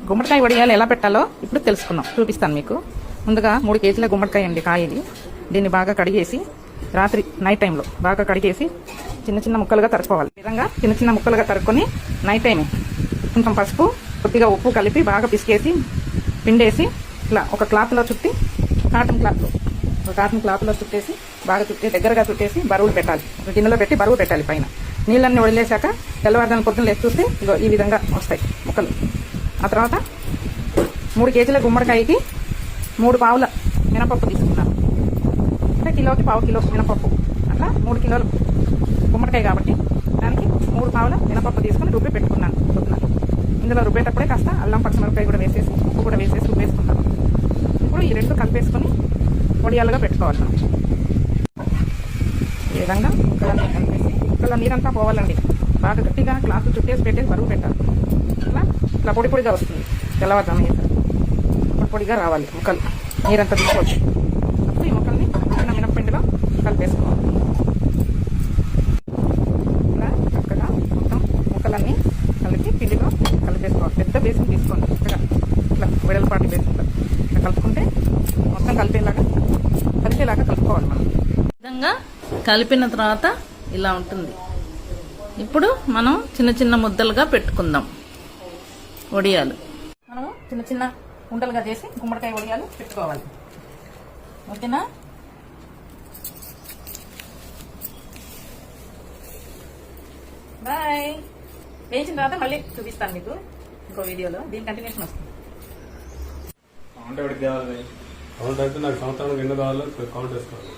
గుమ్మడికాయ వడియాలు ఎలా పెట్టాలో ఇప్పుడు తెలుసుకుందాం, చూపిస్తాను మీకు. ముందుగా 3 కేజీల గుమ్మడికాయ అండి, కాయ ఇది. దీన్ని బాగా కడిగేసి రాత్రి నైట్ టైంలో బాగా కడిగేసి చిన్న చిన్న ముక్కలుగా తరుక్కోవాలి. ఈ విధంగా చిన్న చిన్న ముక్కలుగా తరుక్కొని నైట్ టైం కొంచెం పసుపు కొద్దిగా ఉప్పు కలిపి బాగా పిసికేసి పిండేసి ఇట్లా ఒక క్లాత్లో చుట్టి కాటన్ క్లాత్లో చుట్టేసి బాగా దగ్గరగా చుట్టేసి బరువులు పెట్టాలి. ఒక గిన్నెలో పెట్టి బరువు పెట్టాలి. పైన నీళ్ళన్నీ వదిలేశాక తెల్లవారుదాని పొద్దున్న లేచి చూస్తే ఇగో ఈ విధంగా వస్తాయి ముక్కలు. ఆ తర్వాత 3 కేజీల గుమ్మడికాయకి 3 పావుల మినపప్పు తీసుకున్నాను. అంటే కిలోకి పావు కిలో మినపప్పు, అట్లా 3 కిలోలు గుమ్మడికాయ కాబట్టి దానికి 3 పావుల మినపప్పు తీసుకుని రుబ్బి పెట్టుకున్నాను పొద్దున. ఇందులో రుబ్బేటప్పుడే కాస్త అల్లం పచ్చిమిరపకాయ కూడా వేసేసి ఉప్పు కూడా వేసేసి రుబ్బేసుకున్నాను. ఇప్పుడు ఈ 2 కలిపేసుకొని వడియాలుగా పెట్టుకోవాలి మనం. ఈ విధంగా ముక్కలన్నీ కలిపేసి ముక్కల నీరంతా పోవాలండి. బాగా గట్టిగా క్లాత్ చుట్టేసి పెట్టేసి బరువు పెట్టాలి. ఇట్లా పొడి పొడిగా వస్తుంది. తెల్లవారుజాము పొడి పొడిగా రావాలి ముక్కలు, నీరంతా తీసుకోవచ్చు. అప్పుడు ఈ ముక్కల్ని చిన్న మినప్పిండిలో కలిపేసుకోవాలి. ఇలా చక్కగా మొత్తం ముక్కలన్నీ కలిపి పిండిలో కలిపేసుకోవాలి. పెద్ద బేసిన్ తీసుకోండి, చక్కగా ఇట్లా వెడల్పాటి బేసిన్ ఇట్లా కలుపుకుంటే మొత్తం కలిపేలాగా కలుపుకోవాలి మనం. విధంగా కలిపిన తర్వాత ఇలా ఉంటుంది. ఇప్పుడు మనం చిన్న చిన్న ముద్దలుగా పెట్టుకుందాం వడియాలు. మనము చిన్న చిన్న ఉండలుగా చేసి గుమ్మడికాయ వడియాలు పెట్టుకోవాలి. ఓకేనా? బాయ్. వేయించిన తర్వాత మళ్ళీ చూపిస్తాను మీకు ఇంకో వీడియోలో. దీని కంటిన్యూషన్ వస్తుంది. కౌంట్ అయితే నాకు సంవత్సరానికి ఎన్ని కావాలో కౌంట్ వేసుకోవాలి.